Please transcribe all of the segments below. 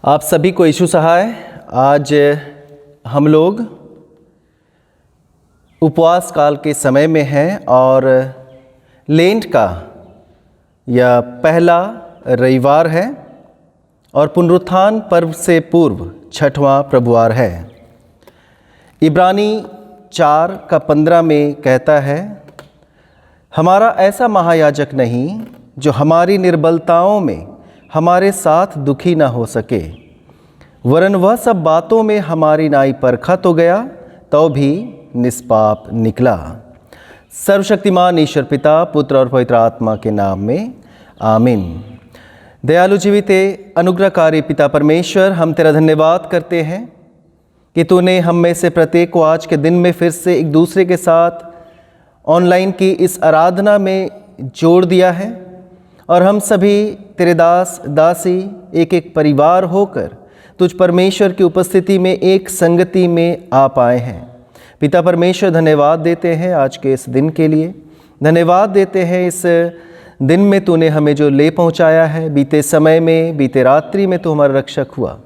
आप सभी को यीशु सहाय। आज हम लोग उपवास काल के समय में हैं और लेंट का यह पहला रविवार है और पुनरुत्थान पर्व से पूर्व छठवां प्रभुवार है। इब्रानी 4:15 में कहता है, हमारा ऐसा महायाजक नहीं जो हमारी निर्बलताओं में हमारे साथ दुखी न हो सके, वरन वह सब बातों में हमारी नाई परखा तो गया तो भी निष्पाप निकला। सर्वशक्तिमान ईश्वर पिता, पुत्र और पवित्र आत्मा के नाम में आमीन। दयालु जीवित अनुग्रहकारी पिता परमेश्वर, हम तेरा धन्यवाद करते हैं कि तूने हम में से प्रत्येक को आज के दिन में फिर से एक दूसरे के साथ ऑनलाइन की इस आराधना में जोड़ दिया है और हम सभी तेरे दास दासी एक एक परिवार होकर तुझ परमेश्वर की उपस्थिति में एक संगति में आ पाए हैं। पिता परमेश्वर, धन्यवाद देते हैं आज के इस दिन के लिए। धन्यवाद देते हैं इस दिन में तूने हमें जो ले पहुंचाया है। बीते समय में, बीते रात्रि में तो हमारा रक्षक हुआ।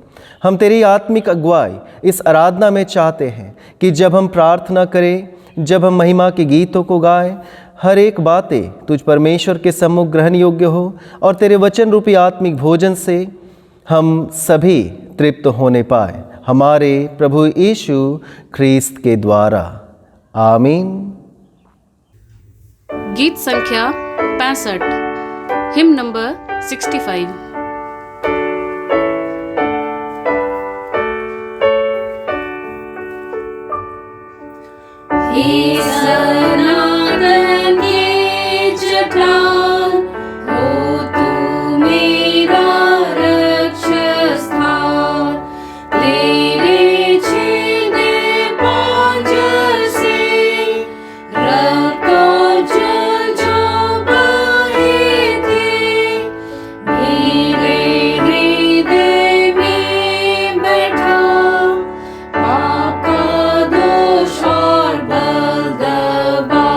हम तेरी आत्मिक अगुवाई इस आराधना में चाहते हैं कि जब हम प्रार्थना करें, जब हम महिमा के गीतों को गाएं, हर एक बातें तुझ परमेश्वर के सम्मुख ग्रहण योग्य हो और तेरे वचन रूपी आत्मिक भोजन से हम सभी तृप्त होने पाए, हमारे प्रभु यीशु ख्रीस्त के द्वारा। आमीन। गीत संख्या 65, हिम नंबर 65। हे सनातन के चट्टान, हो तू मेरा रक्षक स्थान। तेरे छेदे पांजर से रक्त का जल जो बहे थे, मेरे हृदय में बैठा पाप का दोष और बल दबा।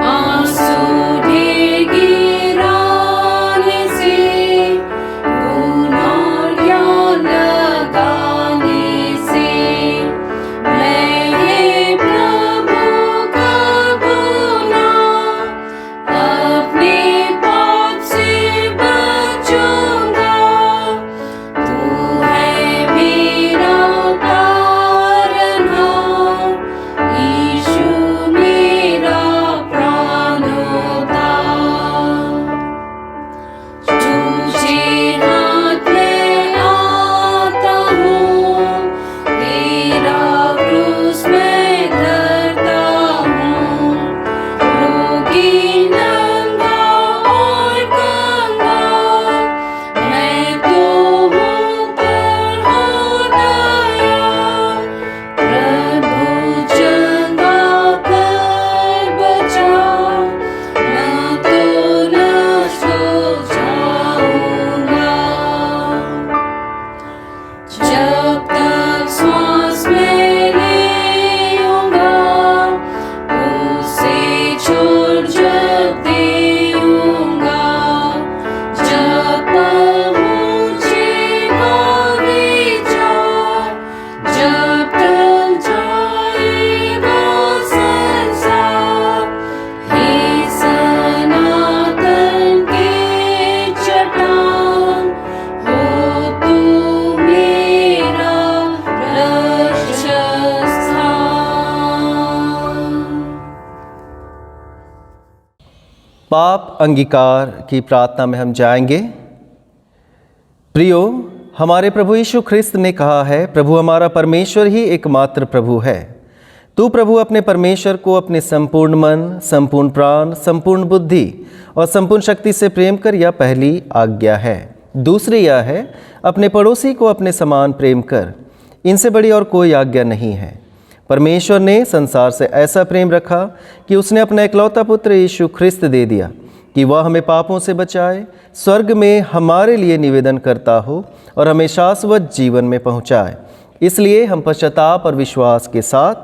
आंसू ढेर गिराने से, खून और ज्ञान लगाने से, मैं हे प्रभु कबू ना अपने पाप से बचूंगा। तू है मेरा तारनहार, यीशु मेरा प्राणोद्धार। तुझे हाथ में आता हूँ, तेरा क्रूस मैं धरता हूँ। रोगी नंगा और कंगाल, मैं तो हूँ पर हो दयाल। प्रभु चंगा कर बचा, ना तो नष्ट हो जाऊंगा। जब तक श्वास मैं लेऊंगा, उसे छोड़ जब देऊंगा। जब पहुँचेगा विचार, जब तक जाएगा संसार। हे सनातन के चट्टान, हो तू मेरा रक्षक स्थान। पाप अंगीकार की प्रार्थना में हम जाएंगे। प्रियो, हमारे प्रभु यीशु ख्रिस्त ने कहा है, प्रभु हमारा परमेश्वर ही एकमात्र प्रभु है। तू प्रभु अपने परमेश्वर को अपने संपूर्ण मन, संपूर्ण प्राण, संपूर्ण बुद्धि और संपूर्ण शक्ति से प्रेम कर, यह पहली आज्ञा है। दूसरी यह है, अपने पड़ोसी को अपने समान प्रेम कर। इनसे बड़ी और कोई आज्ञा नहीं है। परमेश्वर ने संसार से ऐसा प्रेम रखा कि उसने अपना इकलौता पुत्र यीशु ख्रिस्त दे दिया कि वह हमें पापों से बचाए, स्वर्ग में हमारे लिए निवेदन करता हो और हमें शाश्वत जीवन में पहुँचाए। इसलिए हम पश्चाताप और विश्वास के साथ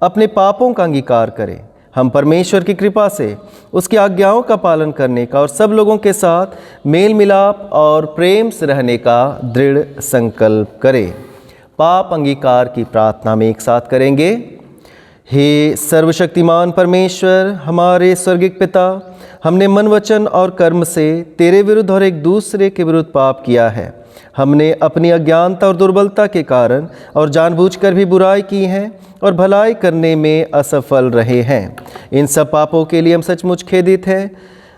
अपने पापों का अंगीकार करें, हम परमेश्वर की कृपा से उसकी आज्ञाओं का पालन करने का और सब लोगों के साथ मेल मिलाप और प्रेम से रहने का दृढ़ संकल्प करें। पाप अंगीकार की प्रार्थना में एक साथ करेंगे। हे सर्वशक्तिमान परमेश्वर, हमारे स्वर्गिक पिता, हमने मन, वचन और कर्म से तेरे विरुद्ध और एक दूसरे के विरुद्ध पाप किया है। हमने अपनी अज्ञानता और दुर्बलता के कारण और जानबूझकर भी बुराई की है और भलाई करने में असफल रहे हैं। इन सब पापों के लिए हम सचमुच खेदित हैं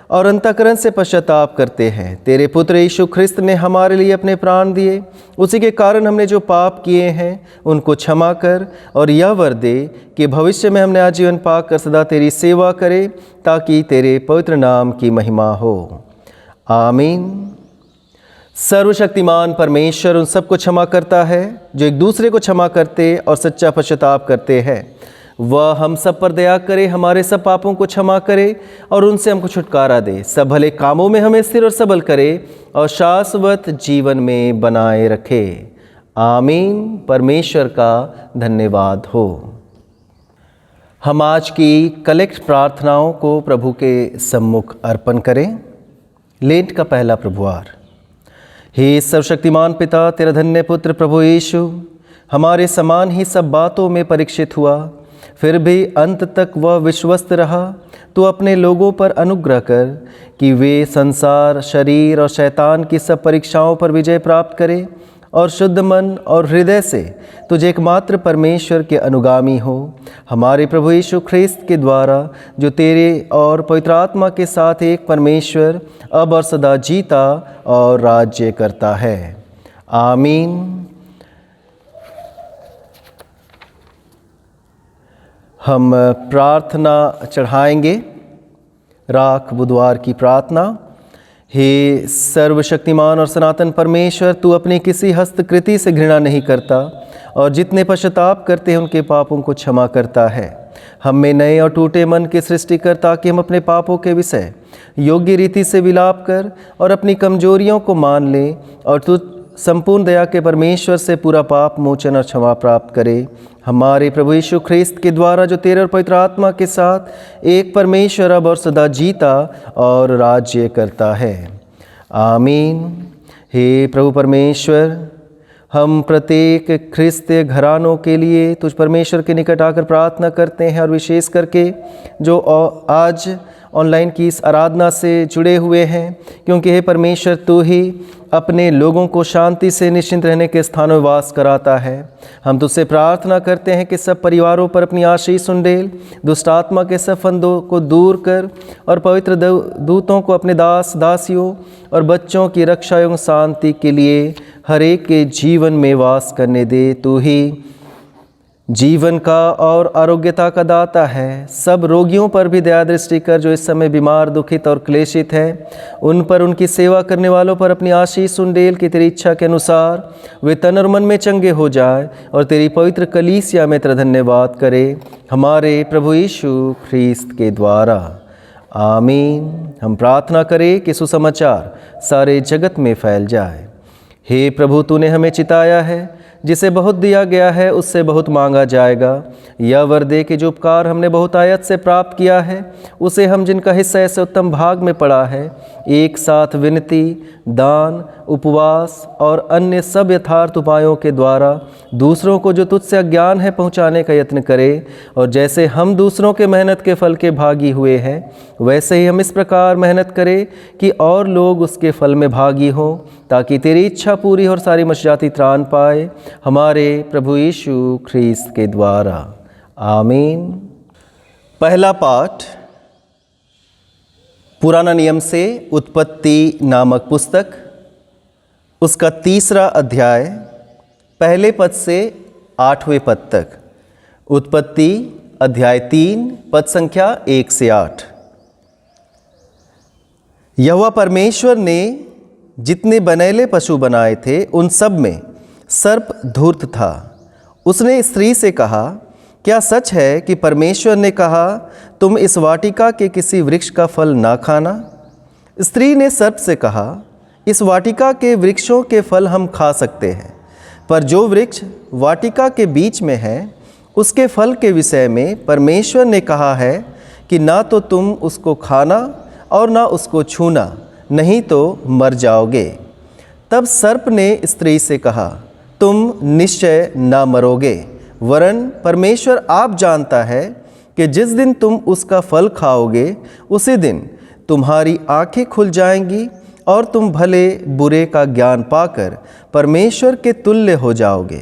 और अंतःकरण से पश्चाताप करते हैं। तेरे पुत्र यीशु ख्रिस्त ने हमारे लिए अपने प्राण दिए, उसी के कारण हमने जो पाप किए हैं उनको क्षमा कर और यह वर दे कि भविष्य में हमने आजीवन पाकर सदा तेरी सेवा करें, ताकि तेरे पवित्र नाम की महिमा हो। आमीन। सर्वशक्तिमान परमेश्वर उन सबको क्षमा करता है जो एक दूसरे को क्षमा करते और सच्चा पश्चाताप करते हैं। वह हम सब पर दया करे, हमारे सब पापों को क्षमा करे और उनसे हमको छुटकारा दे, सब भले कामों में हमें स्थिर और सबल करे और शाश्वत जीवन में बनाए रखे। आमीन। परमेश्वर का धन्यवाद हो। हम आज की कलेक्ट प्रार्थनाओं को प्रभु के सम्मुख अर्पण करें। लेंट का पहला प्रभुवार। हे सर्वशक्तिमान पिता, तेरा धन्य पुत्र प्रभु यीशु हमारे समान ही सब बातों में परीक्षित हुआ, फिर भी अंत तक वह विश्वस्त रहा। तो अपने लोगों पर अनुग्रह कर कि वे संसार, शरीर और शैतान की सब परीक्षाओं पर विजय प्राप्त करें और शुद्ध मन और हृदय से तुझे एकमात्र परमेश्वर के अनुगामी हो, हमारे प्रभु यीशु ख्रिस्त के द्वारा, जो तेरे और पवित्र आत्मा के साथ एक परमेश्वर अब और सदा जीता और राज्य करता है। आमीन। हम प्रार्थना चढ़ाएंगे। राख बुधवार की प्रार्थना। हे सर्वशक्तिमान और सनातन परमेश्वर, तू अपनी किसी हस्तकृति से घृणा नहीं करता और जितने पश्चाताप करते हैं उनके पापों को क्षमा करता है। हम में नए और टूटे मन की सृष्टि कर, ताकि हम अपने पापों के विषय योग्य रीति से विलाप कर और अपनी कमजोरियों को मान लें और तू संपूर्ण दया के परमेश्वर से पूरा पाप मोचन और क्षमा प्राप्त करे। हमारे प्रभु यीशु ख्रिस्त के द्वारा, जो तेरे और पवित्र आत्मा के साथ एक परमेश्वर अब और सदा जीता और राज्य करता है। आमीन। हे प्रभु परमेश्वर, हम प्रत्येक ख्रिस्तीय घरानों के लिए तुझ परमेश्वर के निकट आकर प्रार्थना करते हैं और विशेष करके जो आज ऑनलाइन की इस आराधना से जुड़े हुए हैं, क्योंकि हे परमेश्वर, तू ही अपने लोगों को शांति से निश्चिंत रहने के स्थानों में वास कराता है। हम तुझसे प्रार्थना करते हैं कि सब परिवारों पर अपनी आशीष उंडेल, दुष्ट आत्मा के सब फंदों को दूर कर और पवित्र दूतों को अपने दास दासियों और बच्चों की रक्षा एवं शांति के लिए हर एक के जीवन में वास करने दे। तू ही जीवन का और आरोग्यता का दाता है। सब रोगियों पर भी दया दृष्टि कर, जो इस समय बीमार, दुखित और क्लेशित हैं। उन पर, उनकी सेवा करने वालों पर अपनी आशीष उंडेल कि तेरी इच्छा के अनुसार वे तन और मन में चंगे हो जाए और तेरी पवित्र कलीसिया में तेरा धन्यवाद करे, हमारे प्रभु यीशु ख्रिस्त के द्वारा। आमीन। हम प्रार्थना करें कि सुसमाचार सारे जगत में फैल जाए। हे प्रभु, तूने हमें चिताया है, जिसे बहुत दिया गया है उससे बहुत मांगा जाएगा। यह वर दे कि जो उपकार हमने बहुत आयत से प्राप्त किया है, उसे हम, जिनका हिस्सा ऐसे उत्तम भाग में पड़ा है, एक साथ विनती, दान, उपवास और अन्य सब यथार्थ उपायों के द्वारा दूसरों को जो तुझसे अज्ञान है पहुँचाने का यत्न करें। और जैसे हम दूसरों के मेहनत के फल के भागी हुए हैं, वैसे ही हम इस प्रकार मेहनत करें कि और लोग उसके फल में भागी हों, ताकि तेरी इच्छा पूरी और सारी मनुष्यजाति त्राण पाए, हमारे प्रभु यीशु ख्रिस्त के द्वारा। आमीन। पहला पाठ पुराना नियम से उत्पत्ति नामक पुस्तक, उसका 3 अध्याय, पहले पद से 8वें पद तक। उत्पत्ति अध्याय 3, पद संख्या 1 से 8। यहोवा परमेश्वर ने जितने बनैले पशु बनाए थे, उन सब में सर्प धूर्त था। उसने स्त्री से कहा, क्या सच है कि परमेश्वर ने कहा, तुम इस वाटिका के किसी वृक्ष का फल ना खाना? स्त्री ने सर्प से कहा, इस वाटिका के वृक्षों के फल हम खा सकते हैं, पर जो वृक्ष वाटिका के बीच में है, उसके फल के विषय में परमेश्वर ने कहा है कि ना तो तुम उसको खाना और ना उसको छूना, नहीं तो मर जाओगे। तब सर्प ने स्त्री से कहा, तुम निश्चय ना मरोगे, वरन परमेश्वर आप जानता है कि जिस दिन तुम उसका फल खाओगे उसी दिन तुम्हारी आंखें खुल जाएंगी और तुम भले बुरे का ज्ञान पाकर परमेश्वर के तुल्य हो जाओगे।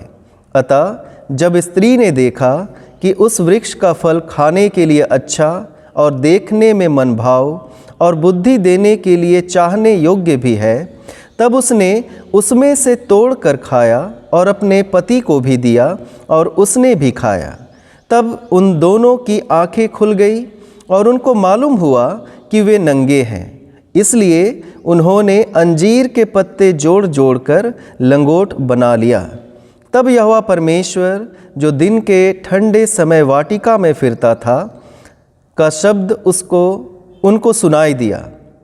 अतः जब स्त्री ने देखा कि उस वृक्ष का फल खाने के लिए अच्छा और देखने में मनभाव और बुद्धि देने के लिए चाहने योग्य भी है, तब उसने उसमें से तोड़ कर खाया और अपने पति को भी दिया और उसने भी खाया। तब उन दोनों की आंखें खुल गई और उनको मालूम हुआ कि वे नंगे हैं। इसलिए उन्होंने अंजीर के पत्ते जोड़ जोड़ कर लंगोट बना लिया। तब यहोवा परमेश्वर, जो दिन के ठंडे समय वाटिका में फिरता था, का शब्द उनको सुनाई दिया।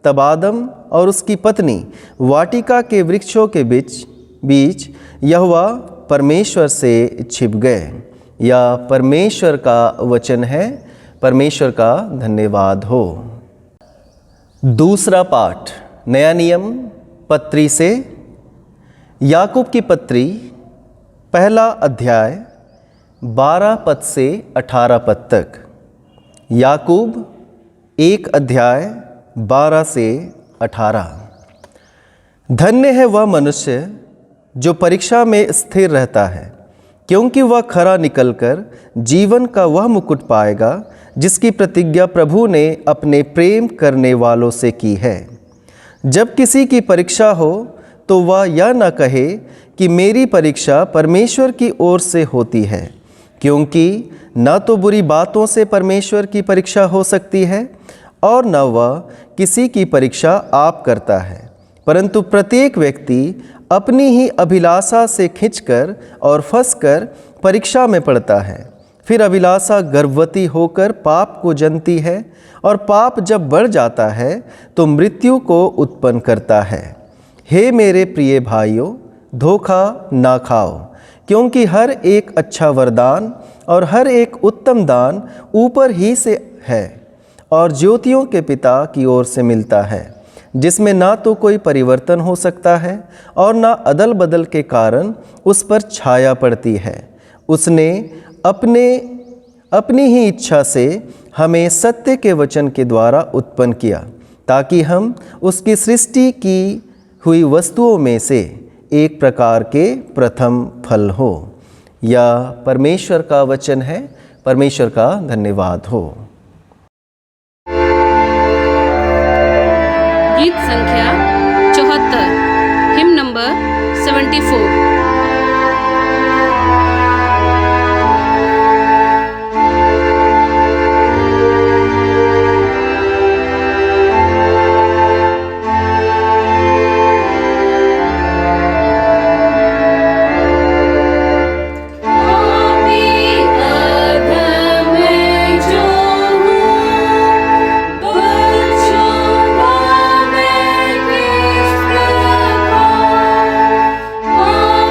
तब आदम और उसकी पत्नी वाटिका के वृक्षों के बीच यहोवा परमेश्वर से छिप गए। या परमेश्वर का वचन है। परमेश्वर का धन्यवाद हो। दूसरा पाठ, नया नियम पत्री से। याकूब की पत्री, पहला अध्याय 12 पद से 18 पद तक। याकूब 1 अध्याय 12 से 18। धन्य है वह मनुष्य जो परीक्षा में स्थिर रहता है, क्योंकि वह खरा निकलकर जीवन का वह मुकुट पाएगा जिसकी प्रतिज्ञा प्रभु ने अपने प्रेम करने वालों से की है। जब किसी की परीक्षा हो तो वह यह न कहे कि मेरी परीक्षा परमेश्वर की ओर से होती है, क्योंकि न तो बुरी बातों से परमेश्वर की परीक्षा हो सकती है और न वह किसी की परीक्षा आप करता है, परंतु प्रत्येक व्यक्ति अपनी ही अभिलाषा से खिंचकर और फंसकर परीक्षा में पड़ता है। फिर अभिलाषा गर्भवती होकर पाप को जनती है और पाप जब बढ़ जाता है तो मृत्यु को उत्पन्न करता है। हे मेरे प्रिय भाइयों, धोखा ना खाओ, क्योंकि हर एक अच्छा वरदान और हर एक उत्तम दान ऊपर ही से है और ज्योतियों के पिता की ओर से मिलता है, जिसमें ना तो कोई परिवर्तन हो सकता है और ना अदल बदल के कारण उस पर छाया पड़ती है। उसने अपनी ही इच्छा से हमें सत्य के वचन के द्वारा उत्पन्न किया, ताकि हम उसकी सृष्टि की हुई वस्तुओं में से एक प्रकार के प्रथम फल हो। या परमेश्वर का वचन है। परमेश्वर का धन्यवाद हो। गीत संख्या 74, हिम नंबर 74। Oh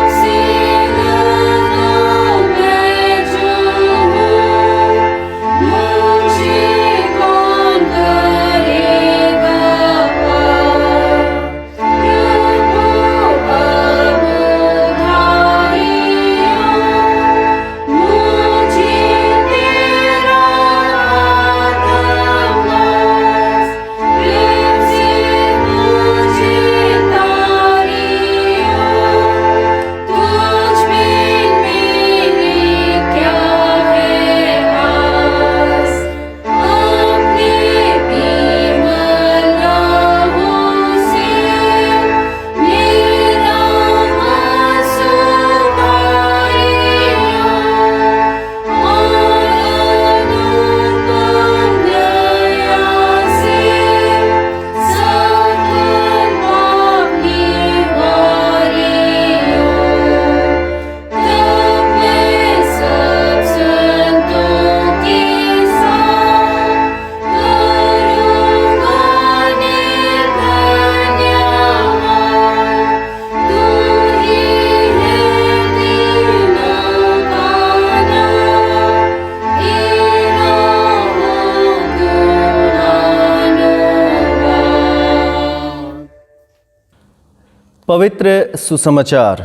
पवित्र सुसमाचार,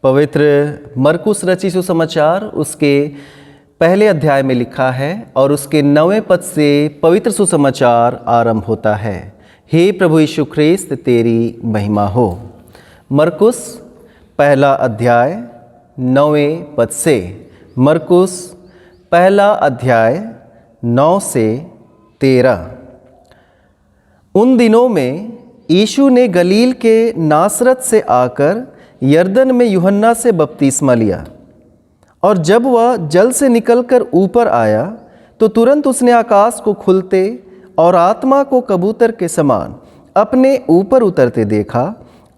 पवित्र मरकुस रची सुसमाचार उसके पहले अध्याय में लिखा है और उसके 9वें पद से पवित्र सुसमाचार आरंभ होता है। हे प्रभु यीशु ख्रिस्त, तेरी महिमा हो। मरकुस पहला अध्याय 9वें पद से। मरकुस पहला अध्याय 9 से 13। उन दिनों में यीशु ने गलील के नासरत से आकर यरदन में यूहन्ना से बपतिस्मा लिया, और जब वह जल से निकलकर ऊपर आया तो तुरंत उसने आकाश को खुलते और आत्मा को कबूतर के समान अपने ऊपर उतरते देखा,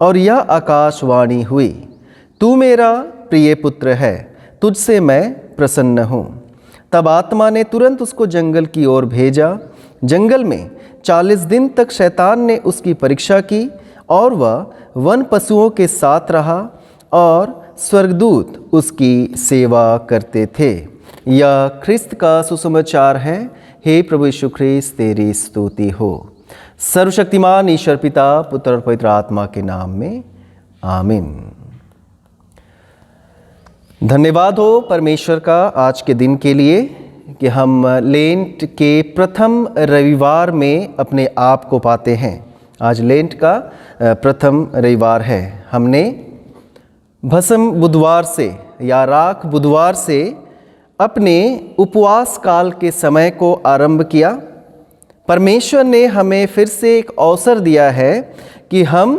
और यह आकाशवाणी हुई, तू मेरा प्रिय पुत्र है, तुझसे मैं प्रसन्न हूँ। तब आत्मा ने तुरंत उसको जंगल की ओर भेजा। जंगल में 40 दिन तक शैतान ने उसकी परीक्षा की, और वह वन पशुओं के साथ रहा, और स्वर्गदूत उसकी सेवा करते थे। यह ख्रिस्त का सुसमाचार है। हे प्रभु यीशु ख्रिस्त, तेरी स्तुति हो। सर्वशक्तिमान ईश्वर पिता, पुत्र और पवित्र आत्मा के नाम में आमीन। धन्यवाद हो परमेश्वर का आज के दिन के लिए कि हम लेंट के प्रथम रविवार में अपने आप को पाते हैं। आज लेंट का प्रथम रविवार है। हमने भस्म बुधवार से या राख बुधवार से अपने उपवास काल के समय को आरंभ किया। परमेश्वर ने हमें फिर से एक अवसर दिया है कि हम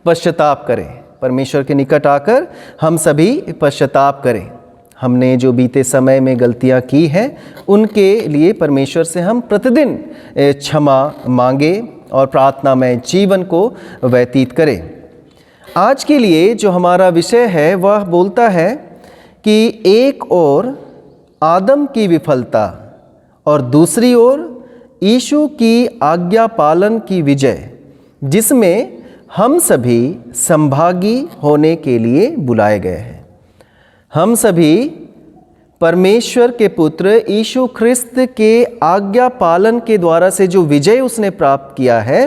पश्चाताप करें। परमेश्वर के निकट आकर हम सभी पश्चाताप करें। हमने जो बीते समय में गलतियां की हैं उनके लिए परमेश्वर से हम प्रतिदिन क्षमा मांगे और प्रार्थनामय जीवन को व्यतीत करें। आज के लिए जो हमारा विषय है वह बोलता है कि एक ओर आदम की विफलता और दूसरी ओर यीशु की आज्ञा पालन की विजय, जिसमें हम सभी संभागी होने के लिए बुलाए गए हैं। हम सभी परमेश्वर के पुत्र यीशु ख्रिस्त के आज्ञा पालन के द्वारा से जो विजय उसने प्राप्त किया है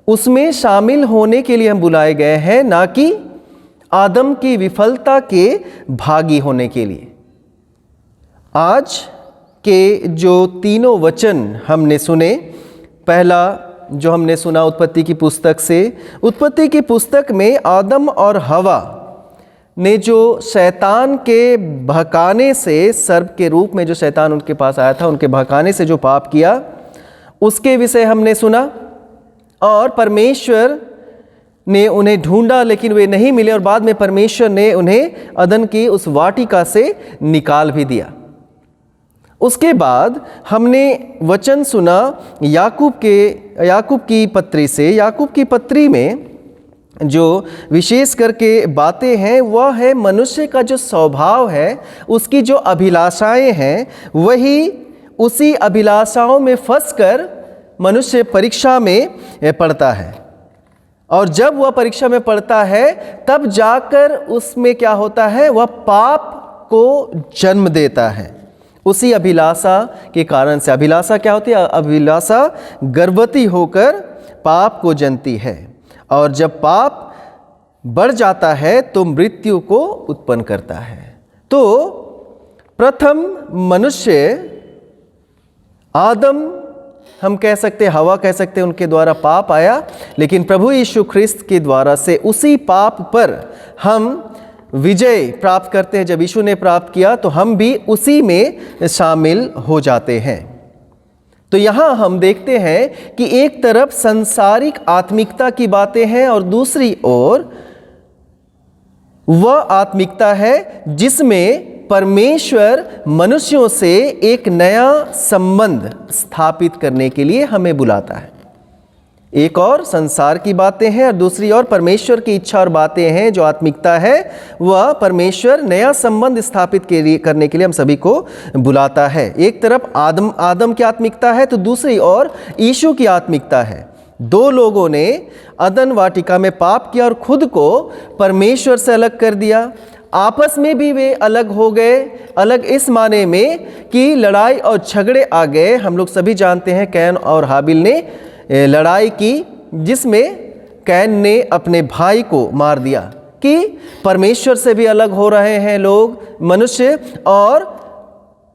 उसमें शामिल होने के लिए हम बुलाए गए हैं, ना कि आदम की विफलता के भागी होने के लिए। आज के जो तीनों वचन हमने सुने, पहला जो हमने सुना उत्पत्ति की पुस्तक से, उत्पत्ति की पुस्तक में आदम और हवा ने जो शैतान के बहकाने से, सर्प के रूप में जो शैतान उनके पास आया था, उनके बहकाने से जो पाप किया उसके विषय हमने सुना। और परमेश्वर ने उन्हें ढूंढा लेकिन वे नहीं मिले, और बाद में परमेश्वर ने उन्हें अदन की उस वाटिका से निकाल भी दिया। उसके बाद हमने वचन सुना याकूब की पत्री से। याकूब की पत्री में जो विशेष करके बातें हैं वह है मनुष्य का जो स्वभाव है, उसकी जो अभिलाषाएं हैं, वही उसी अभिलाषाओं में फंसकर मनुष्य परीक्षा में पड़ता है। और जब वह परीक्षा में पड़ता है तब जाकर उसमें क्या होता है, वह पाप को जन्म देता है उसी अभिलाषा के कारण से। अभिलाषा क्या होती है? अभिलाषा गर्भवती होकर पाप को जनती है, और जब पाप बढ़ जाता है तो मृत्यु को उत्पन्न करता है। तो प्रथम मनुष्य आदम, हम कह सकते, हवा कह सकते, उनके द्वारा पाप आया, लेकिन प्रभु यीशु ख्रिस्त के द्वारा से उसी पाप पर हम विजय प्राप्त करते हैं। जब यीशु ने प्राप्त किया तो हम भी उसी में शामिल हो जाते हैं। तो यहाँ हम देखते हैं कि एक तरफ संसारिक आत्मिकता की बातें हैं और दूसरी ओर वह आत्मिकता है जिसमें परमेश्वर मनुष्यों से एक नया संबंध स्थापित करने के लिए हमें बुलाता है। एक और संसार की बातें हैं और दूसरी ओर परमेश्वर की इच्छा और बातें हैं। जो आत्मिकता है वह परमेश्वर नया संबंध स्थापित करने के लिए हम सभी को बुलाता है। एक तरफ आदम की आत्मिकता है तो दूसरी ओर यीशु की आत्मिकता है। दो लोगों ने अदन वाटिका में पाप किया और खुद को परमेश्वर से अलग कर दिया। आपस में भी वे अलग हो गए। अलग इस माने में कि लड़ाई और झगड़े आ गए। हम लोग सभी जानते हैं कैन और हाबिल ने लड़ाई की, जिसमें कैन ने अपने भाई को मार दिया कि परमेश्वर से भी अलग हो रहे हैं लोग, मनुष्य, और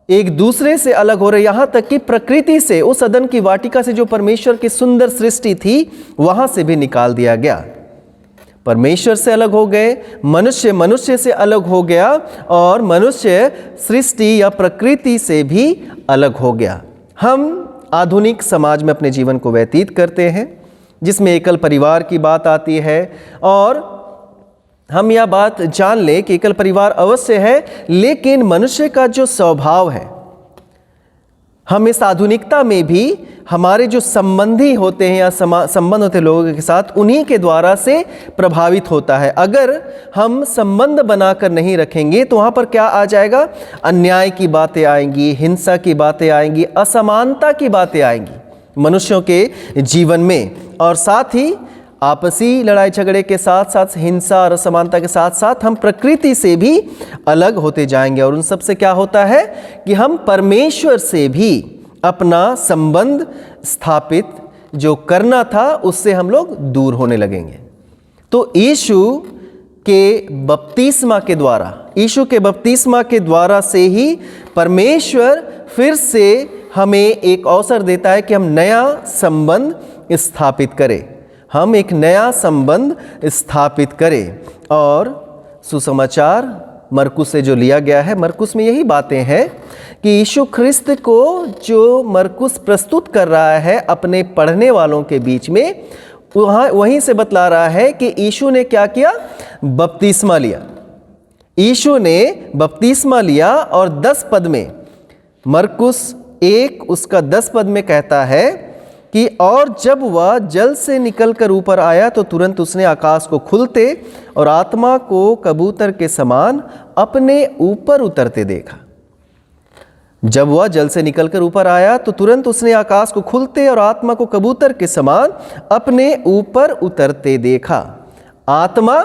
एक दूसरे से अलग हो रहे, यहाँ तक कि प्रकृति से, उस अदन की वाटिका से जो परमेश्वर की सुंदर सृष्टि थी वहाँ से भी निकाल दिया गया। परमेश्वर से अलग हो गए, मनुष्य मनुष्य से अलग हो गया, और मनुष्य सृष्टि या प्रकृति से भी अलग हो गया। हम आधुनिक समाज में अपने जीवन को व्यतीत करते हैं जिसमें एकल परिवार की बात आती है, और हम यह बात जान लें कि एकल परिवार अवश्य है, लेकिन मनुष्य का जो स्वभाव है, हम इस आधुनिकता में भी हमारे जो संबंधी होते हैं या संबंध होते हैं लोगों के साथ, उन्हीं के द्वारा से प्रभावित होता है। अगर हम संबंध बनाकर नहीं रखेंगे तो वहाँ पर क्या आ जाएगा? अन्याय की बातें आएंगी, हिंसा की बातें आएंगी, असमानता की बातें आएंगी मनुष्यों के जीवन में, और साथ ही आपसी लड़ाई झगड़े के साथ साथ हिंसा और असमानता के साथ साथ हम प्रकृति से भी अलग होते जाएंगे। और उन सब से क्या होता है कि हम परमेश्वर से भी अपना संबंध स्थापित जो करना था उससे हम लोग दूर होने लगेंगे। तो यीशु के बपतिस्मा के द्वारा से ही परमेश्वर फिर से हमें एक अवसर देता है कि हम नया संबंध स्थापित करें, हम एक नया संबंध स्थापित करें। और सुसमाचार मरकुस से जो लिया गया है, मरकुस में यही बातें हैं कि यीशु ख्रिस्त को जो मरकुस प्रस्तुत कर रहा है अपने पढ़ने वालों के बीच में, वहीं से बतला रहा है कि यीशु ने क्या किया? बपतिस्मा लिया। यीशु ने बपतिस्मा लिया, और 10 पद में, मरकुस 1 उसका 10 पद में कहता है कि और जब वह जल से निकलकर ऊपर आया तो तुरंत उसने आकाश को खुलते और आत्मा को कबूतर के समान अपने ऊपर उतरते देखा। जब वह जल से निकलकर ऊपर आया तो तुरंत उसने आकाश को खुलते और आत्मा को कबूतर के समान अपने ऊपर उतरते देखा। आत्मा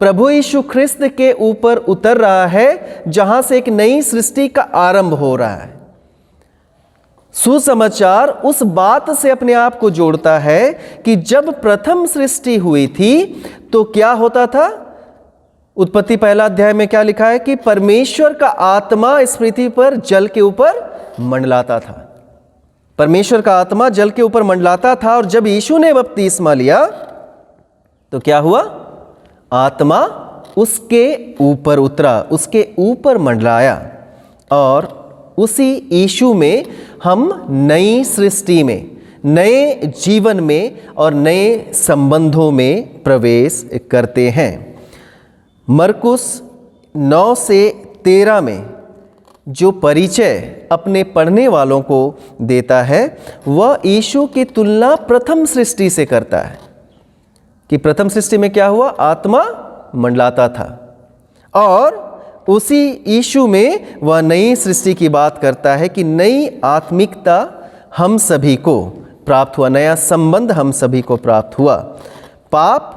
प्रभु यीशु ख्रिस्त के ऊपर उतर रहा है, जहां से एक नई सृष्टि का आरंभ हो रहा है। सुसमाचार उस बात से अपने आप को जोड़ता है कि जब प्रथम सृष्टि हुई थी तो क्या होता था? उत्पत्ति 1 अध्याय में क्या लिखा है कि परमेश्वर का आत्मा इस पृथ्वी पर जल के ऊपर मंडलाता था। परमेश्वर का आत्मा जल के ऊपर मंडलाता था, और जब यीशु ने बपतिस्मा लिया तो क्या हुआ? आत्मा उसके ऊपर उतरा, उसके ऊपर मंडलाया, और उसी यीशु में हम नई सृष्टि में, नए जीवन में और नए संबंधों में प्रवेश करते हैं। मरकुस 9 से 13 में जो परिचय अपने पढ़ने वालों को देता है वह यीशु की तुलना प्रथम सृष्टि से करता है कि प्रथम सृष्टि में क्या हुआ? आत्मा मंडलाता था, और उसी यीशु में वह नई सृष्टि की बात करता है कि नई आत्मिकता हम सभी को प्राप्त हुआ, नया संबंध हम सभी को प्राप्त हुआ। पाप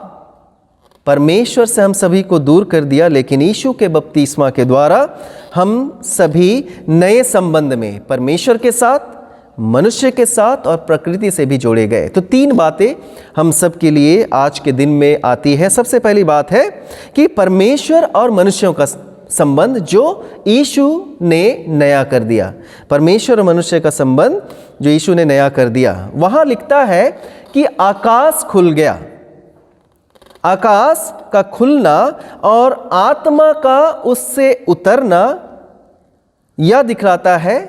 परमेश्वर से हम सभी को दूर कर दिया, लेकिन यीशु के बपतिस्मा के द्वारा हम सभी नए संबंध में परमेश्वर के साथ, मनुष्य के साथ और प्रकृति से भी जोड़े गए। तो 3 बातें हम सब के लिए आज के दिन में आती है। सबसे पहली बात है कि परमेश्वर और मनुष्यों का संबंध जो यीशु ने नया कर दिया, परमेश्वर और मनुष्य का संबंध जो यीशु ने नया कर दिया। वहाँ लिखता है कि आकाश खुल गया। आकाश का खुलना और आत्मा का उससे उतरना यह दिखलाता है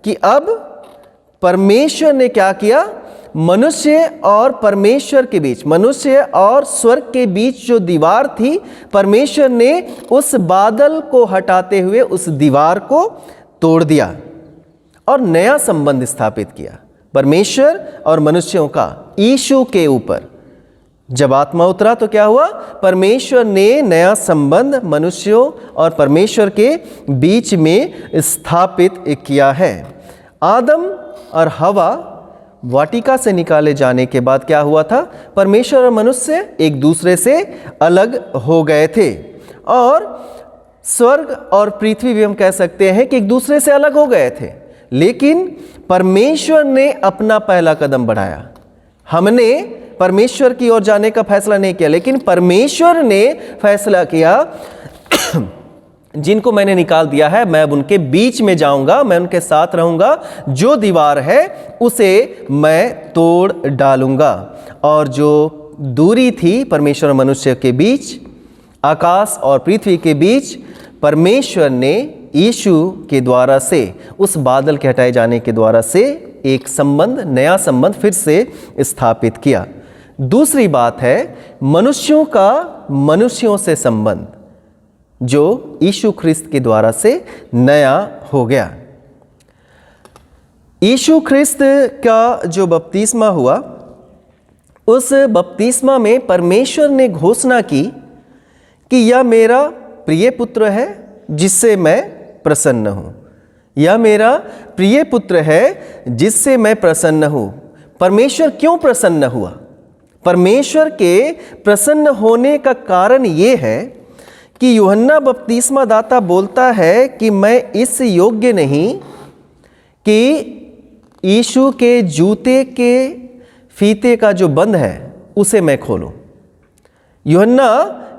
कि अब परमेश्वर ने क्या किया? मनुष्य और परमेश्वर के बीच, मनुष्य और स्वर्ग के बीच जो दीवार थी, परमेश्वर ने उस बादल को हटाते हुए उस दीवार को तोड़ दिया और नया संबंध स्थापित किया परमेश्वर और मनुष्यों का यीशु के ऊपर। जब आत्मा उतरा तो क्या हुआ? परमेश्वर ने नया संबंध मनुष्यों और परमेश्वर के बीच में स्थापित किया है। आदम और हवा वाटिका से निकाले जाने के बाद क्या हुआ था? परमेश्वर और मनुष्य एक दूसरे से अलग हो गए थे, और स्वर्ग और पृथ्वी भी हम कह सकते हैं कि एक दूसरे से अलग हो गए थे। लेकिन परमेश्वर ने अपना पहला कदम बढ़ाया। हमने परमेश्वर की ओर जाने का फैसला नहीं किया, लेकिन परमेश्वर ने फैसला किया जिनको मैंने निकाल दिया है मैं अब उनके बीच में जाऊंगा, मैं उनके साथ रहूंगा, जो दीवार है उसे मैं तोड़ डालूंगा। और जो दूरी थी परमेश्वर और मनुष्य के बीच, आकाश और पृथ्वी के बीच, परमेश्वर ने यीशु के द्वारा से, उस बादल के हटाए जाने के द्वारा से एक संबंध, नया संबंध फिर से स्थापित किया। दूसरी बात है मनुष्यों का मनुष्यों से संबंध, जो यीशु ख्रिस्त के द्वारा से नया हो गया। यीशु ख्रिस्त का जो बपतिस्मा हुआ, उस बपतिस्मा में परमेश्वर ने घोषणा की कि यह मेरा प्रिय पुत्र है जिससे मैं प्रसन्न हूँ। यह मेरा प्रिय पुत्र है जिससे मैं प्रसन्न हूँ। परमेश्वर क्यों प्रसन्न हुआ? परमेश्वर के प्रसन्न होने का कारण ये है कि यूहन्ना बपतिस्मा दाता बोलता है कि मैं इस योग्य नहीं कि यीशु के जूते के फीते का जो बंध है उसे मैं खोलूं। यूहन्ना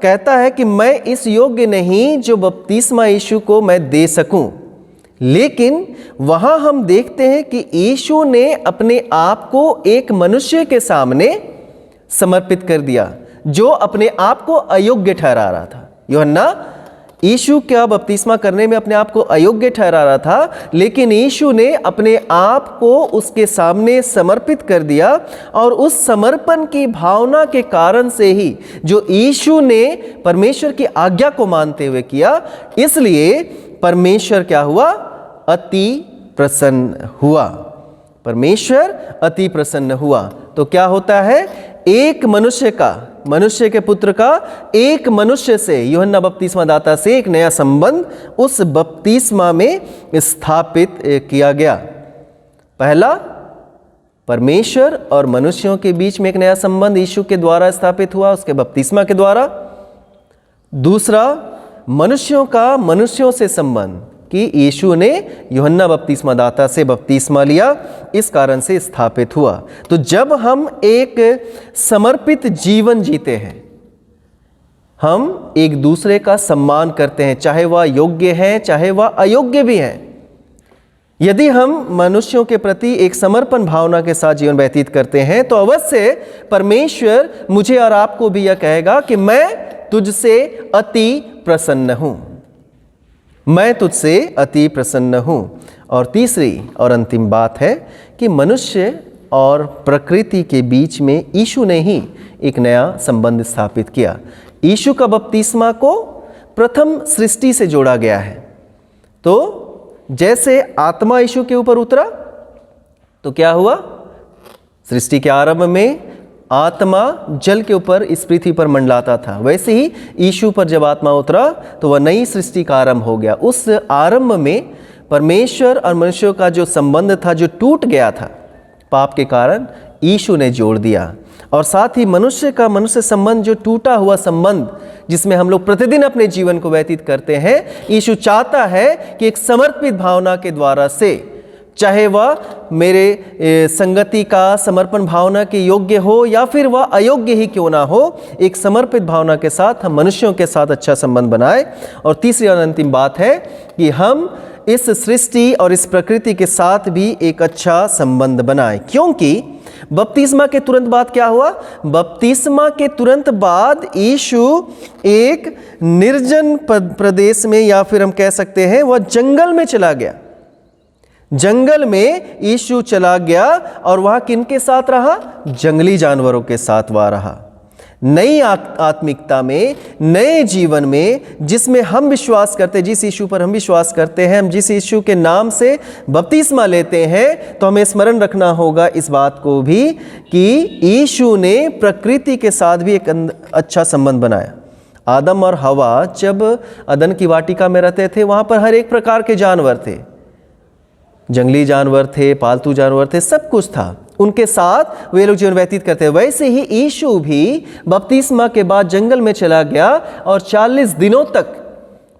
कहता है कि मैं इस योग्य नहीं जो बपतिस्मा यीशु को मैं दे सकूं, लेकिन वहां हम देखते हैं कि यीशु ने अपने आप को एक मनुष्य के सामने समर्पित कर दिया जो अपने आप को अयोग्य ठहरा रहा था। यूहन्ना यीशु का बपतिस्मा करने में अपने आप को अयोग्य ठहरा रहा था, लेकिन यीशु ने अपने आप को उसके सामने समर्पित कर दिया। और उस समर्पण की भावना के कारण से ही जो यीशु ने परमेश्वर की आज्ञा को मानते हुए किया, इसलिए परमेश्वर क्या हुआ? अति प्रसन्न हुआ। परमेश्वर अति प्रसन्न हुआ। तो क्या होता है? एक मनुष्य के पुत्र का एक मनुष्य से, यूहन्ना बपतिस्मा दाता से एक नया संबंध उस बपतिस्मा में स्थापित किया गया। पहला, परमेश्वर और मनुष्यों के बीच में एक नया संबंध यीशु के द्वारा स्थापित हुआ, उसके बपतिस्मा के द्वारा। दूसरा, मनुष्यों का मनुष्यों से संबंध कि यीशु ने यूहन्ना बपतिस्मा दाता से बपतिस्मा लिया, इस कारण से स्थापित हुआ। तो जब हम एक समर्पित जीवन जीते हैं, हम एक दूसरे का सम्मान करते हैं, चाहे वह योग्य है चाहे वह अयोग्य भी है। यदि हम मनुष्यों के प्रति एक समर्पण भावना के साथ जीवन व्यतीत करते हैं तो अवश्य परमेश्वर मुझे और आपको भी यह कहेगा कि मैं तुझसे अति प्रसन्न हूं, मैं तुझसे अति प्रसन्न हूं। और तीसरी और अंतिम बात है कि मनुष्य और प्रकृति के बीच में यीशु ने ही एक नया संबंध स्थापित किया। यीशु का बपतिस्मा को प्रथम सृष्टि से जोड़ा गया है। तो जैसे आत्मा यीशु के ऊपर उतरा तो क्या हुआ? सृष्टि के आरंभ में आत्मा जल के ऊपर इस पृथ्वी पर मंडलाता था, वैसे ही यीशु पर जब आत्मा उतरा तो वह नई सृष्टि का आरंभ हो गया। उस आरंभ में परमेश्वर और मनुष्यों का जो संबंध था, जो टूट गया था पाप के कारण, यीशु ने जोड़ दिया। और साथ ही मनुष्य का मनुष्य संबंध, जो टूटा हुआ संबंध जिसमें हम लोग प्रतिदिन अपने जीवन को व्यतीत करते हैं, यीशु चाहता है कि एक समर्पित भावना के द्वारा से, चाहे वह मेरे संगति का समर्पण भावना के योग्य हो या फिर वह अयोग्य ही क्यों ना हो, एक समर्पित भावना के साथ हम मनुष्यों के साथ अच्छा संबंध बनाए। और तीसरी और अंतिम बात है कि हम इस सृष्टि और इस प्रकृति के साथ भी एक अच्छा संबंध बनाए, क्योंकि बपतिस्मा के तुरंत बाद क्या हुआ? बपतिस्मा के तुरंत बाद यीशु एक निर्जन प्रदेश में, या फिर हम कह सकते हैं वह जंगल में चला गया। जंगल में यीशु चला गया और वहां किनके साथ रहा? जंगली जानवरों के साथ वह रहा। नई आत्मिकता में, नए जीवन में, जिसमें हम विश्वास करते हैं, जिस यीशु पर हम विश्वास करते हैं, हम जिस यीशु के नाम से बपतिस्मा लेते हैं, तो हमें स्मरण रखना होगा इस बात को भी कि यीशु ने प्रकृति के साथ भी एक अच्छा संबंध बनाया। आदम और हवा जब अदन की वाटिका में रहते थे, वहां पर हर एक प्रकार के जानवर थे, जंगली जानवर थे, पालतू जानवर थे, सब कुछ था, उनके साथ वे लोग जीवन व्यतीत करते हैं। वैसे ही यीशु भी बपतिस्मा के बाद जंगल में चला गया और 40 दिनों तक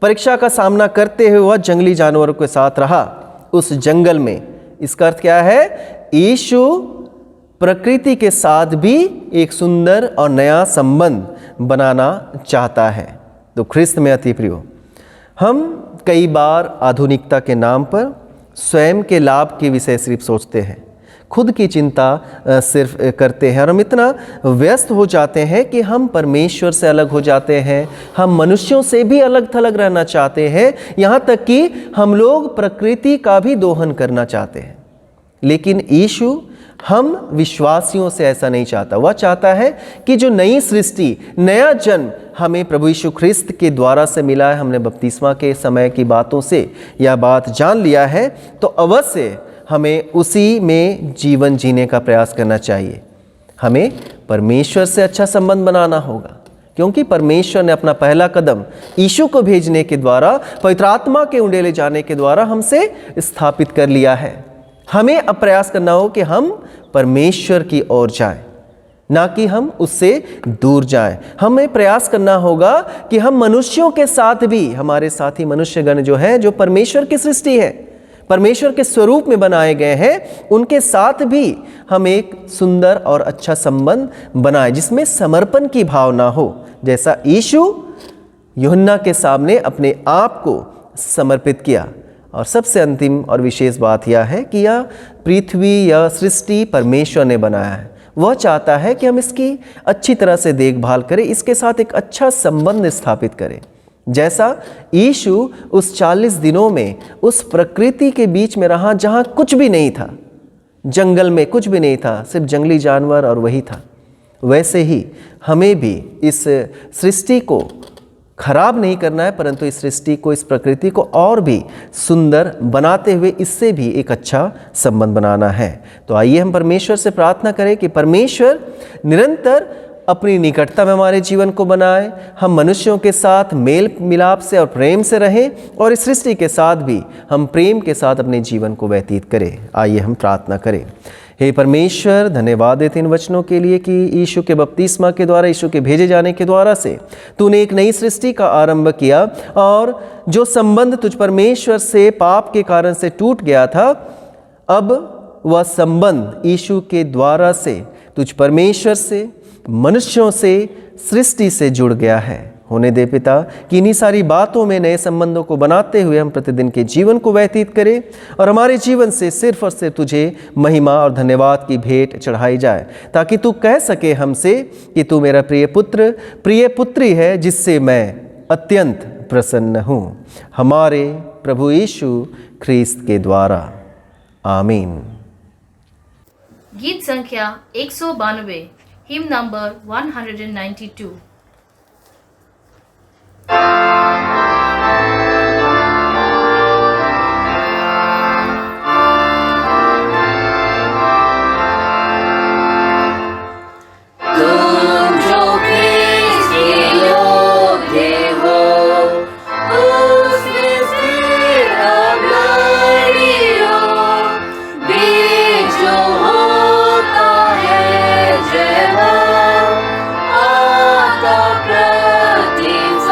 परीक्षा का सामना करते हुए वह जंगली जानवरों के साथ रहा उस जंगल में। इसका अर्थ क्या है? यीशु प्रकृति के साथ भी एक सुंदर और नया संबंध बनाना चाहता है। तो ख्रिस्त में अति प्रियो, हम कई बार आधुनिकता के नाम पर स्वयं के लाभ के विषय सिर्फ सोचते हैं, खुद की चिंता सिर्फ करते हैं और हम इतना व्यस्त हो जाते हैं कि हम परमेश्वर से अलग हो जाते हैं, हम मनुष्यों से भी अलग थलग रहना चाहते हैं, यहाँ तक कि हम लोग प्रकृति का भी दोहन करना चाहते हैं। लेकिन यीशु हम विश्वासियों से ऐसा नहीं चाहता। वह चाहता है कि जो नई सृष्टि, नया जन्म हमें प्रभु यीशु ख्रिस्त के द्वारा से मिला है, हमने बपतिस्मा के समय की बातों से यह बात जान लिया है, तो अवश्य हमें उसी में जीवन जीने का प्रयास करना चाहिए। हमें परमेश्वर से अच्छा संबंध बनाना होगा, क्योंकि परमेश्वर ने अपना पहला कदम यीशु को भेजने के द्वारा, पवित्र आत्मा के उंडेले जाने के द्वारा हमसे स्थापित कर लिया है। हमें अब प्रयास करना हो कि हम परमेश्वर की ओर जाएं, ना कि हम उससे दूर जाएं। हमें प्रयास करना होगा कि हम मनुष्यों के साथ भी, हमारे साथी मनुष्यगण जो है, जो परमेश्वर की सृष्टि है, परमेश्वर के स्वरूप में बनाए गए हैं, उनके साथ भी हम एक सुंदर और अच्छा संबंध बनाएं, जिसमें समर्पण की भावना हो, जैसा यीशु यूहन्ना के सामने अपने आप को समर्पित किया। और सबसे अंतिम और विशेष बात यह है कि यह पृथ्वी या सृष्टि परमेश्वर ने बनाया है। वह चाहता है कि हम इसकी अच्छी तरह से देखभाल करें, इसके साथ एक अच्छा संबंध स्थापित करें। जैसा यीशु उस 40 दिनों में उस प्रकृति के बीच में रहा जहाँ कुछ भी नहीं था, जंगल में कुछ भी नहीं था, सिर्फ जंगली जानवर और वही था, वैसे ही हमें भी इस सृष्टि को खराब नहीं करना है, परंतु इस सृष्टि को, इस प्रकृति को और भी सुंदर बनाते हुए इससे भी एक अच्छा संबंध बनाना है। तो आइए हम परमेश्वर से प्रार्थना करें कि परमेश्वर निरंतर अपनी निकटता में हमारे जीवन को बनाए, हम मनुष्यों के साथ मेल मिलाप से और प्रेम से रहें, और इस सृष्टि के साथ भी हम प्रेम के साथ अपने जीवन को व्यतीत करें। आइए हम प्रार्थना करें। हे परमेश्वर, धन्यवाद देते इन वचनों के लिए कि यीशु के बपतिस्मा के द्वारा, यीशु के भेजे जाने के द्वारा से तूने एक नई सृष्टि का आरंभ किया, और जो संबंध तुझ परमेश्वर से पाप के कारण से टूट गया था, अब वह संबंध यीशु के द्वारा से तुझ परमेश्वर से, मनुष्यों से, सृष्टि से जुड़ गया है। होने दे पिता कि इन्हीं सारी बातों में नए संबंधों को बनाते हुए हम प्रतिदिन के जीवन को व्यतीत करें, और हमारे जीवन से सिर्फ और सिर्फ तुझे महिमा और धन्यवाद की भेंट चढ़ाई जाए, ताकि तू कह सके हमसे कि तू मेरा प्रिय पुत्र, प्रिय पुत्री है, जिससे मैं अत्यंत प्रसन्न हूँ। हमारे प्रभु यीशु ख्रिस्त के द्वारा, आमीन। गीत संख्या 192, हिम नंबर 192। आता प्रतिफल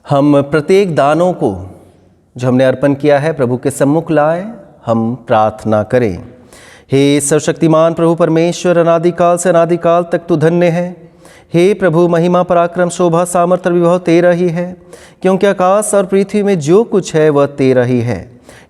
हम प्रत्येक दानों को जो हमने अर्पण किया है प्रभु के सम्मुख लाए, हम प्रार्थना करें। हे सर्वशक्तिमान प्रभु परमेश्वर, अनादिकाल से अनादिकाल तक तू धन्य है। हे प्रभु, महिमा पराक्रम शोभा सामर्थ्य विभव तेरा ही है, क्योंकि आकाश और पृथ्वी में जो कुछ है वह तेरा ही है।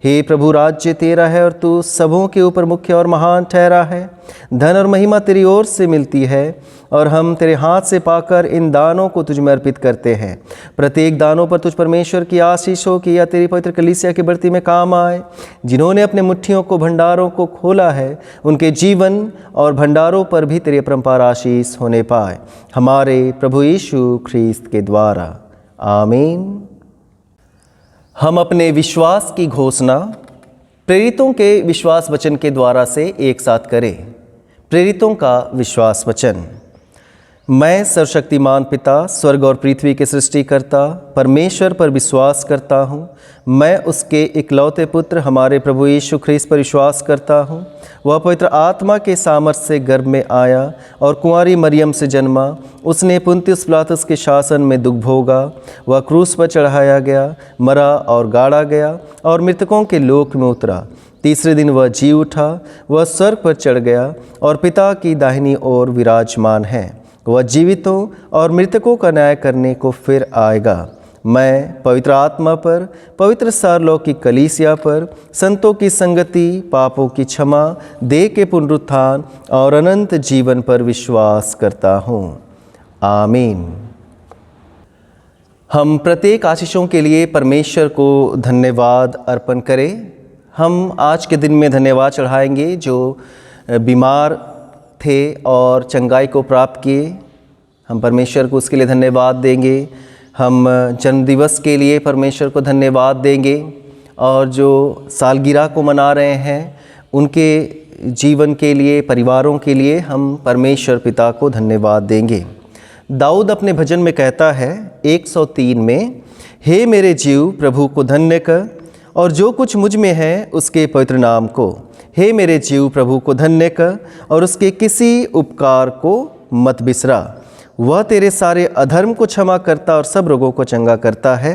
हे प्रभु, राज्य तेरा है और तू सबों के ऊपर मुख्य और महान ठहरा है। धन और महिमा तेरी ओर से मिलती है और हम तेरे हाथ से पाकर इन दानों को तुझ में अर्पित करते हैं। प्रत्येक दानों पर तुझ परमेश्वर की आशीष हो कि यह तेरी पवित्र कलीसिया की बढ़ती में काम आए। जिन्होंने अपने मुट्ठियों को भंडारों को खोला है, उनके जीवन और भंडारों पर भी तेरी अपरंपार आशीष होने पाए, हमारे प्रभु यीशु ख्रीस्त के द्वारा। आमीन। हम अपने विश्वास की घोषणा प्रेरितों के विश्वास वचन के द्वारा से एक साथ करें। प्रेरितों का विश्वास वचन। मैं सर्वशक्तिमान पिता, स्वर्ग और पृथ्वी के सृष्टिकर्ता परमेश्वर पर विश्वास करता हूँ। मैं उसके इकलौते पुत्र हमारे प्रभु यीशु ख्रीस्त पर विश्वास करता हूँ। वह पवित्र आत्मा के सामर्थ्य से गर्भ में आया और कुंवारी मरियम से जन्मा। उसने पुन्तियुस पिलातुस के शासन में दुख भोगा। वह क्रूस पर चढ़ाया गया, मरा और गाड़ा गया और मृतकों के लोक में उतरा। तीसरे दिन वह जी उठा। वह स्वर्ग पर चढ़ गया और पिता की दाहिनी ओर विराजमान है। वह जीवितों और मृतकों का न्याय करने को फिर आएगा। मैं पवित्र आत्मा पर, पवित्र सार्वलौकिक कलीसिया पर, संतों की संगति, पापों की क्षमा, देह के पुनरुत्थान और अनंत जीवन पर विश्वास करता हूँ। आमीन। हम प्रत्येक आशीषों के लिए परमेश्वर को धन्यवाद अर्पण करें। हम आज के दिन में धन्यवाद चढ़ाएंगे जो बीमार थे और चंगाई को प्राप्त किए। हम परमेश्वर को उसके लिए धन्यवाद देंगे। हम जन्मदिवस के लिए परमेश्वर को धन्यवाद देंगे और जो सालगिरह को मना रहे हैं उनके जीवन के लिए, परिवारों के लिए हम परमेश्वर पिता को धन्यवाद देंगे। दाऊद अपने भजन में कहता है 103 में, हे मेरे जीव प्रभु को धन्य कर और जो कुछ मुझ में है उसके पवित्र नाम को। हे मेरे जीव प्रभु को धन्य कर और उसके किसी उपकार को मत बिसरा। वह तेरे सारे अधर्म को क्षमा करता और सब रोगों को चंगा करता है।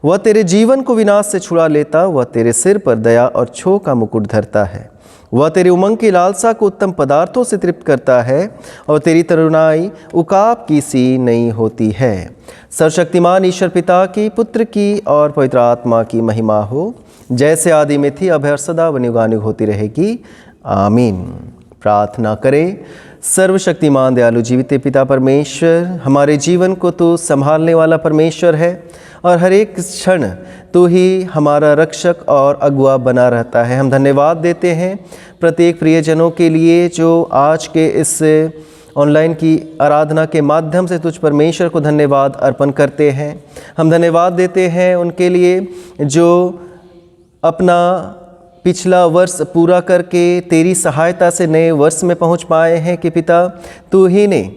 वह तेरे जीवन को विनाश से छुड़ा लेता। वह तेरे सिर पर दया और छो का मुकुट धरता है। वह तेरी उमंग की लालसा को उत्तम पदार्थों से तृप्त करता है और तेरी तरुणाई उकाब की सी नहीं होती है। सर्वशक्तिमान ईश्वर पिता की, पुत्र की और पवित्र आत्मा की महिमा हो, जैसे आदि में थी, अब है और सदा वनुगानुग होती रहेगी। आमीन। प्रार्थना करें। सर्वशक्तिमान दयालु जीवित पिता परमेश्वर, हमारे जीवन को तू संभालने वाला परमेश्वर है और हर एक क्षण तू ही हमारा रक्षक और अगुआ बना रहता है। हम धन्यवाद देते हैं प्रत्येक प्रियजनों के लिए जो आज के इस ऑनलाइन की आराधना के माध्यम से तुझ परमेश्वर को धन्यवाद अर्पण करते हैं। हम धन्यवाद देते हैं उनके लिए जो अपना पिछला वर्ष पूरा करके तेरी सहायता से नए वर्ष में पहुंच पाए हैं कि पिता तू ही ने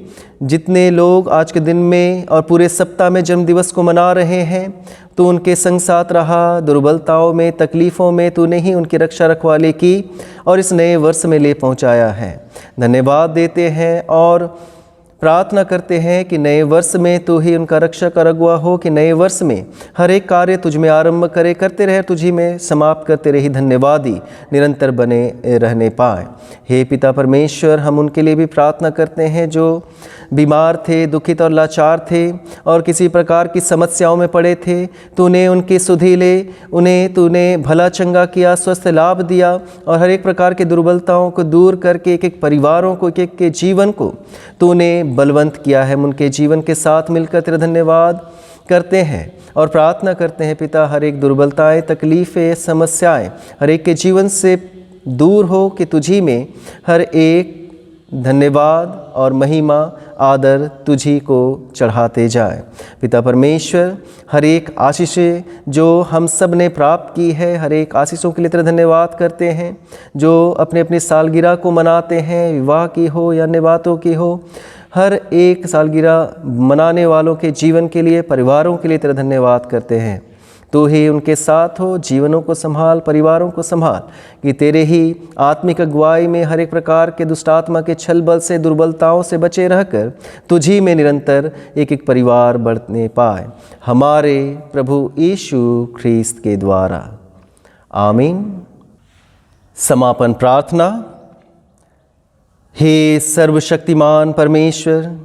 जितने लोग आज के दिन में और पूरे सप्ताह में जन्मदिवस को मना रहे हैं, तो उनके संग साथ रहा। दुर्बलताओं में, तकलीफ़ों में तूने ही उनकी रक्षा रखवाली की और इस नए वर्ष में ले पहुंचाया है। धन्यवाद देते हैं और प्रार्थना करते हैं कि नए वर्ष में तू ही उनका रक्षक और अगुआ हो, कि नए वर्ष में हर एक कार्य तुझ में आरंभ करे, करते रहे, तुझी में समाप्त करते रही निरंतरवादी निरंतर बने रहने पाए। हे पिता परमेश्वर, हम उनके लिए भी प्रार्थना करते हैं जो बीमार थे, दुखित और लाचार थे और किसी प्रकार की समस्याओं में पड़े थे। तूने उनकी सुधि ले, उन्हें तूने भला चंगा किया, स्वस्थ लाभ दिया और हर एक प्रकार की दुर्बलताओं को दूर करके एक एक परिवारों को, एक एक के जीवन को तूने बलवंत किया है। हम उनके जीवन के साथ मिलकर तेरा धन्यवाद करते हैं और प्रार्थना करते हैं पिता, हर एक दुर्बलताएं, तकलीफ़ें, समस्याएं हर एक के जीवन से दूर हो, कि तुझी में हर एक धन्यवाद और महिमा आदर तुझी को चढ़ाते जाए। पिता परमेश्वर, हर एक आशीषें जो हम सब ने प्राप्त की है, हर एक आशीषों के लिए तेरा धन्यवाद करते हैं। जो अपने अपनी सालगिरह को मनाते हैं, विवाह की हो या अन्य बातों की हो, हर एक सालगिरह मनाने वालों के जीवन के लिए, परिवारों के लिए तेरा धन्यवाद करते हैं। तू ही उनके साथ हो, जीवनों को संभाल, परिवारों को संभाल, कि तेरे ही आत्मिक अगुवाई में हर एक प्रकार के दुष्टात्मा के छल बल से, दुर्बलताओं से बचे रहकर तुझी में निरंतर एक एक परिवार बढ़ने पाए, हमारे प्रभु यीशु ख्रीस्त के द्वारा। आमीन। समापन प्रार्थना। हे सर्वशक्तिमान परमेश्वर,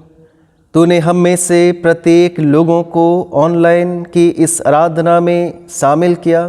तूने हम में से प्रत्येक लोगों को ऑनलाइन की इस आराधना में शामिल किया।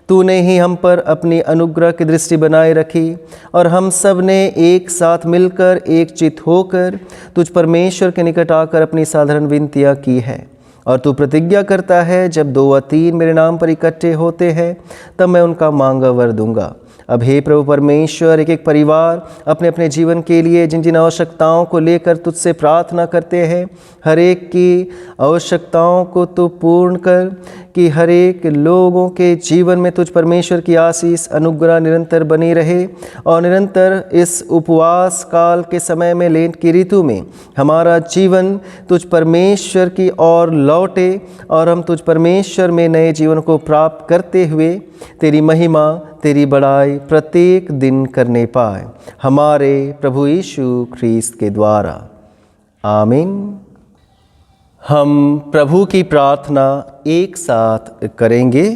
तूने ही हम पर अपनी अनुग्रह की दृष्टि बनाए रखी और हम सब ने एक साथ मिलकर एक चित होकर तुझ परमेश्वर के निकट आकर अपनी साधारण विनतियाँ की है। और तू प्रतिज्ञा करता है, जब 2 व 3 मेरे नाम पर इकट्ठे होते हैं तब मैं उनका मांगा वर दूंगा। अब हे प्रभु परमेश्वर, एक एक परिवार अपने अपने जीवन के लिए जिन जिन आवश्यकताओं को लेकर तुझसे प्रार्थना करते हैं, हर एक की आवश्यकताओं को तू पूर्ण कर, कि हर एक लोगों के जीवन में तुझ परमेश्वर की आशीष अनुग्रह निरंतर बनी रहे और निरंतर इस उपवास काल के समय में, लेंट की ऋतु में हमारा जीवन तुझ परमेश्वर की ओर लौटे और हम तुझ परमेश्वर में नए जीवन को प्राप्त करते हुए तेरी महिमा, तेरी बड़ाई प्रत्येक दिन करने पाए, हमारे प्रभु यीशु ख्रीस्त के द्वारा। आमीन। हम प्रभु की प्रार्थना एक साथ करेंगे।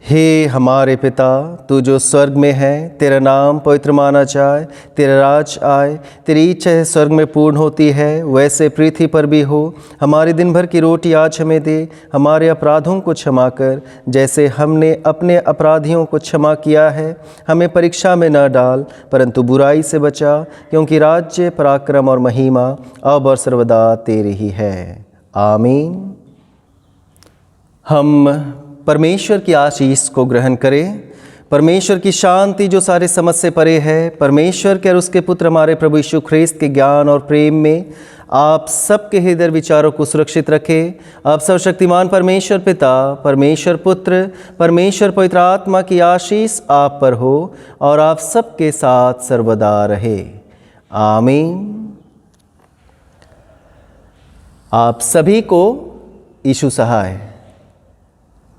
हे हमारे पिता, तू जो स्वर्ग में है, तेरा नाम पवित्र माना जाए, तेरा राज आए, तेरी इच्छा है स्वर्ग में पूर्ण होती है, वैसे पृथ्वी पर भी हो। हमारी दिन भर की रोटी आज हमें दे, हमारे अपराधों को क्षमा कर, जैसे हमने अपने अपराधियों को क्षमा किया है। हमें परीक्षा में न डाल, परंतु बुराई से बचा, क्योंकि राज्य, पराक्रम और महिमा अब और सर्वदा तेरी ही है। आमीन। हम परमेश्वर की आशीष को ग्रहण करें। परमेश्वर की शांति जो सारे समझ से परे है, परमेश्वर के और उसके पुत्र हमारे प्रभु यीशु ख्रीस्त के ज्ञान और प्रेम में आप सबके हृदय विचारों को सुरक्षित रखे। आप सर्वशक्तिमान परमेश्वर पिता, परमेश्वर पुत्र, परमेश्वर पवित्र आत्मा की आशीष आप पर हो और आप सबके साथ सर्वदा रहे। आमीन। आप सभी को यीशु सहाय।